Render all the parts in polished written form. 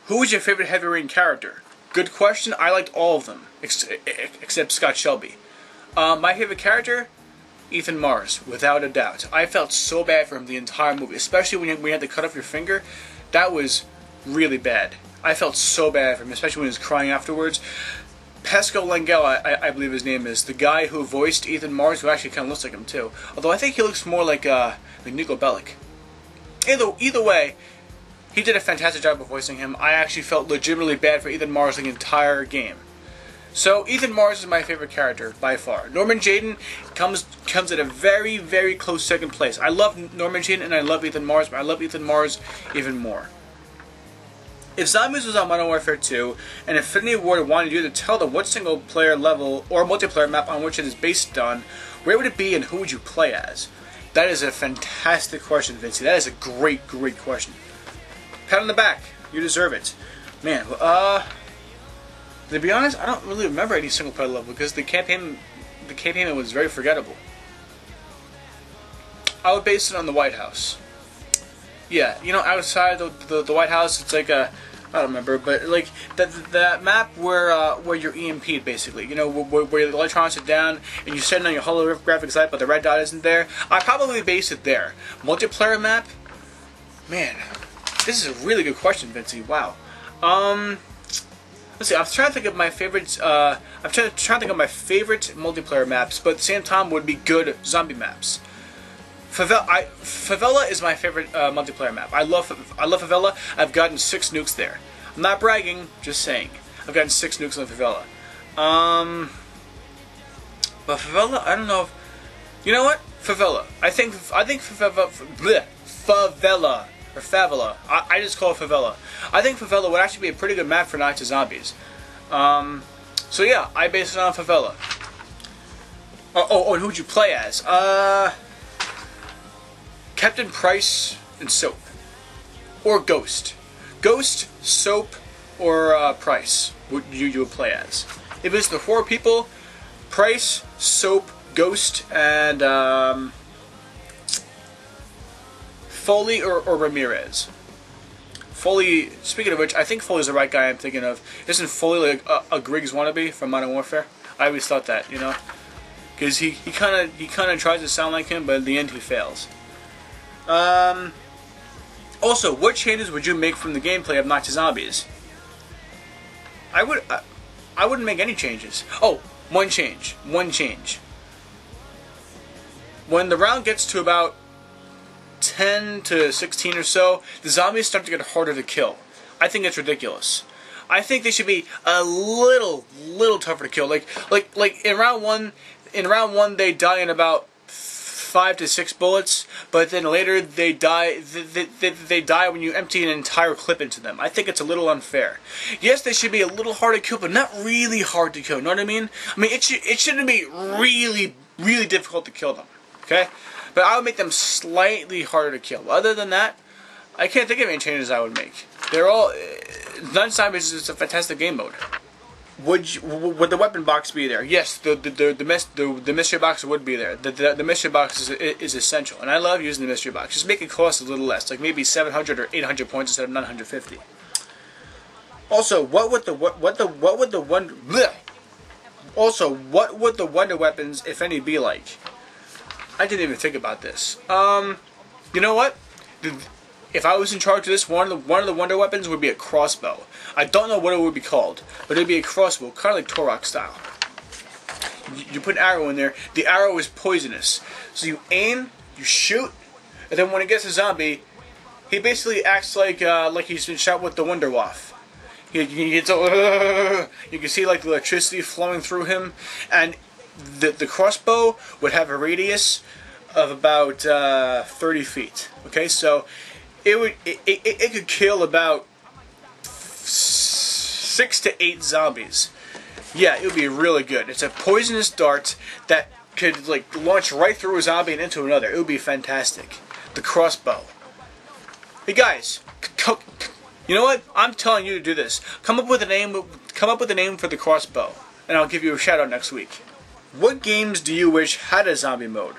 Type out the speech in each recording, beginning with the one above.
Who was your favorite Heavy Rain character? Good question. I liked all of them, except Scott Shelby. My favorite character? Ethan Mars, without a doubt. I felt so bad for him the entire movie, especially when you had to cut off your finger. That was really bad. I felt so bad for him, especially when he was crying afterwards. Pascal Langella, I believe his name is, the guy who voiced Ethan Mars, who actually kind of looks like him too. Although I think he looks more like Nico Bellic. Either way, he did a fantastic job of voicing him. I actually felt legitimately bad for Ethan Mars the entire game. So Ethan Mars is my favorite character by far. Norman Jayden comes at a very, very close second place. I love Norman Jayden and I love Ethan Mars, but I love Ethan Mars even more. If Zombies was on Modern Warfare 2, and Infinity Ward wanted you to tell them what single player level or multiplayer map on which it is based on, where would it be and who would you play as? That is a fantastic question, Vincey. That is a great, great question. Pat on the back. You deserve it. Man, to be honest, I don't really remember any single player level because the campaign was very forgettable. I would base it on the White House. Yeah, you know, outside the White House, it's like a, I don't remember, but like that map where you're EMP'd basically. You know, where the electronics are down and you're sitting on your holographic site, but the red dot isn't there. I probably base it there. Multiplayer map, man, this is a really good question, Vincey. Wow. Let's see. I'm trying to think of my favorites. I'm trying to think of my favorite multiplayer maps, but at the same time would be good zombie maps. Favela is my favorite multiplayer map. I love Favela. I've gotten 6 nukes there. I'm not bragging, just saying. I've gotten 6 nukes on Favela. But Favela, I don't know if, you know what? Favela. I think Favela or Favela. I just call it Favela. I think Favela would actually be a pretty good map for Night to Zombies. So yeah, I base it on Favela. Oh, and who'd you play as? Captain Price and Soap. Or Ghost. Ghost, Soap, or Price would you would play as. If it's the 4 people, Price, Soap, Ghost, and Foley or Ramirez. Foley, speaking of which, I think Foley's the right guy I'm thinking of. Isn't Foley like a Griggs wannabe from Modern Warfare? I always thought that, you know? Because he kind of tries to sound like him, but in the end he fails. Also, what changes would you make from the gameplay of Night to Zombies? I wouldn't make any changes. Oh, one change. When the round gets to about 10 to 16 or so, the zombies start to get harder to kill. I think it's ridiculous. I think they should be a little tougher to kill. Like in round one they die in about 5 to 6 bullets, but then later they die. They die when you empty an entire clip into them. I think it's a little unfair. Yes, they should be a little hard to kill, but not really hard to kill. You know what I mean? I mean, it shouldn't be really difficult to kill them. Okay, but I would make them slightly harder to kill. Other than that, I can't think of any changes I would make. They're all Night to Zombies is a fantastic game mode. Would the weapon box be there? Yes, the mystery box would be there. The mystery box is essential, and I love using the mystery box. Just make it cost a little less, like maybe 700 or 800 points instead of 950. Also, what would the Wonder Weapons, if any, be like? I didn't even think about this. You know what? If I was in charge of this, one of the Wonder Weapons would be a crossbow. I don't know what it would be called, but it would be a crossbow, kind of like Turok style. You put an arrow in there. The arrow is poisonous. So you aim, you shoot, and then when it gets a zombie, he basically acts like he's been shot with the Wunderwaffe. You can see like the electricity flowing through him, and the crossbow would have a radius of about 30 feet. Okay, so it could kill about 6 to 8 zombies. Yeah, it would be really good. It's a poisonous dart that could like launch right through a zombie and into another. It would be fantastic. The crossbow. Hey guys, you know what? I'm telling you to do this. Come up with a name. Come up with a name for the crossbow, and I'll give you a shout out next week. What games do you wish had a zombie mode?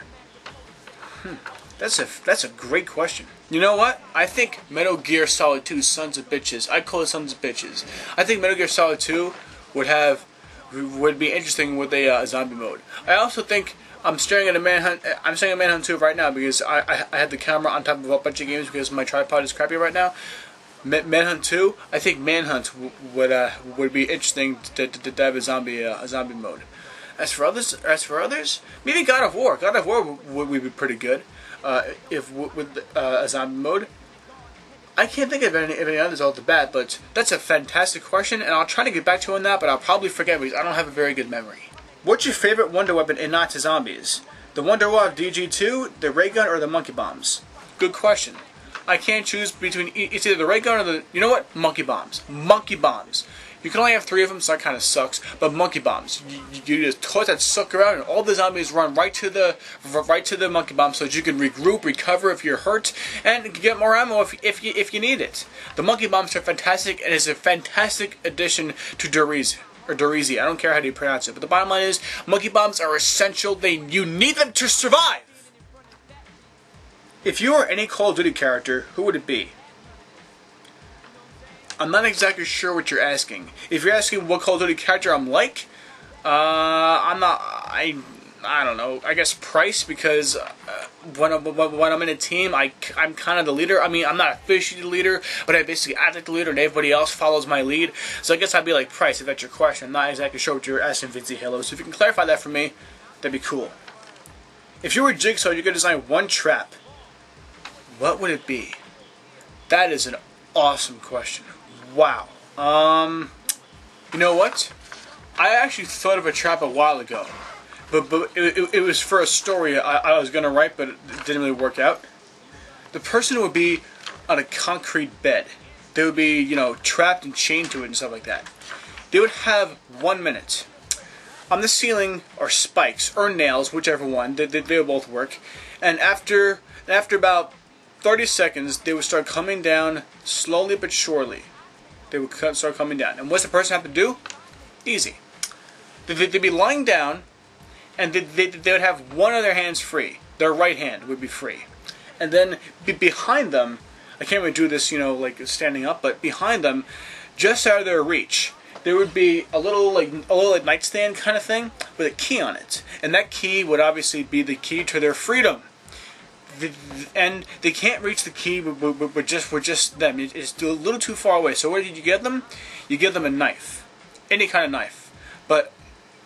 That's a great question. You know what? I think Metal Gear Solid 2 Sons of Bitches. I call it Sons of Bitches. I think Metal Gear Solid 2 would be interesting with a zombie mode. I also think I'm staring at Manhunt 2 right now because I had the camera on top of a bunch of games because my tripod is crappy right now. Manhunt 2. I think Manhunt would be interesting to have a zombie mode. As for others, maybe God of War. God of War would be pretty good if with a zombie mode. I can't think of any others off the bat, but that's a fantastic question, and I'll try to get back to you on that, but I'll probably forget because I don't have a very good memory. What's your favorite wonder weapon in Not to Zombies? The Wonder Wall DG2, the ray gun, or the monkey bombs? Good question. I can't choose between it's either the ray gun or the, you know what? Monkey bombs. Monkey bombs. You can only have 3 of them, so that kind of sucks. But monkey bombs, you just toss that sucker out, and all the zombies run right to the monkey bomb, so that you can regroup, recover if you're hurt, and get more ammo if you need it. The monkey bombs are fantastic, and it's a fantastic addition to Dorizi. Or Dorizi, I don't care how you pronounce it. But the bottom line is, monkey bombs are essential. You need them to survive. If you were any Call of Duty character, who would it be? I'm not exactly sure what you're asking. If you're asking what Call of Duty character I'm like, I'm not. I don't know. I guess Price, because when I'm in a team, I'm kind of the leader. I mean, I'm not officially the leader, but I basically act like the leader, and everybody else follows my lead. So I guess I'd be like Price, if that's your question. I'm not exactly sure what you're asking, Vincy Halo. So if you can clarify that for me, that'd be cool. If you were Jigsaw, you could design one trap. What would it be? That is an awesome question. Wow. You know what? I actually thought of a trap a while ago, but it was for a story I was gonna write, but it didn't really work out. The person would be on a concrete bed. They would be, you know, trapped and chained to it and stuff like that. They would have 1 minute. On the ceiling are spikes or nails, whichever one. They would both work. And after about 30 seconds, they would start coming down slowly but surely. They would start coming down. And what's the person have to do? Easy. They'd be lying down, and they would have one of their hands free. Their right hand would be free. And then behind them, I can't really do this, you know, like standing up, but behind them, just out of their reach, there would be a little nightstand kind of thing with a key on it. And that key would obviously be the key to their freedom. And they can't reach the key with just them. It's a little too far away. So where did you get them? You give them a knife. Any kind of knife. But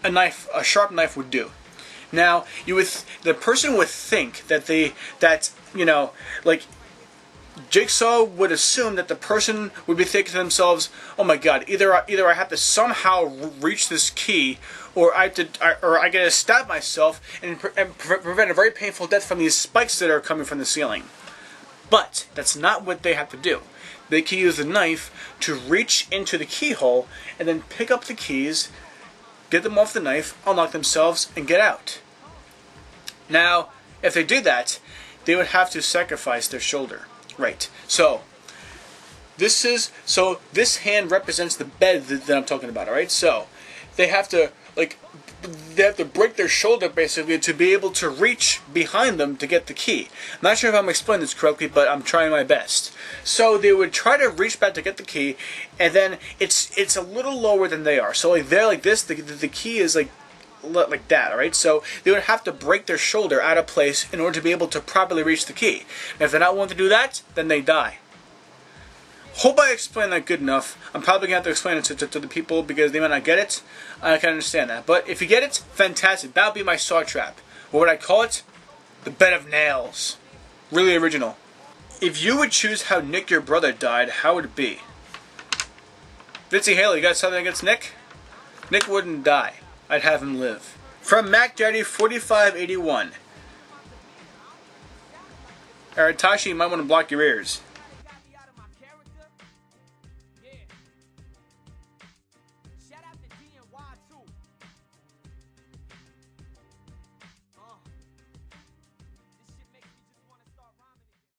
a knife, a sharp knife would do. Now, the person would think that you know, like, Jigsaw would assume that the person would be thinking to themselves, "Oh my God! Either I have to somehow reach this key, or I gotta stab myself and prevent a very painful death from these spikes that are coming from the ceiling." But that's not what they have to do. They can use the knife to reach into the keyhole and then pick up the keys, get them off the knife, unlock themselves, and get out. Now, if they did that, they would have to sacrifice their shoulder. Right. So this hand represents the bed that I'm talking about. All right. So they have to break their shoulder basically to be able to reach behind them to get the key. I'm not sure if I'm explaining this correctly, but I'm trying my best. So they would try to reach back to get the key, and then it's a little lower than they are. So like they're like this. The key is like that, alright? So they would have to break their shoulder out of place in order to be able to properly reach the key. And if they're not willing to do that, then they die. Hope I explained that good enough. I'm probably going to have to explain it to the people because they might not get it. I can understand that. But if you get it, fantastic. That would be my saw trap. What would I call it? The Bed of Nails. Really original. If you would choose how Nick, your brother, died, how would it be? Vincy Haley, you got something against Nick? Nick wouldn't die. I'd have him live. From MacDaddy4581. Aritashi, you might want to block your ears.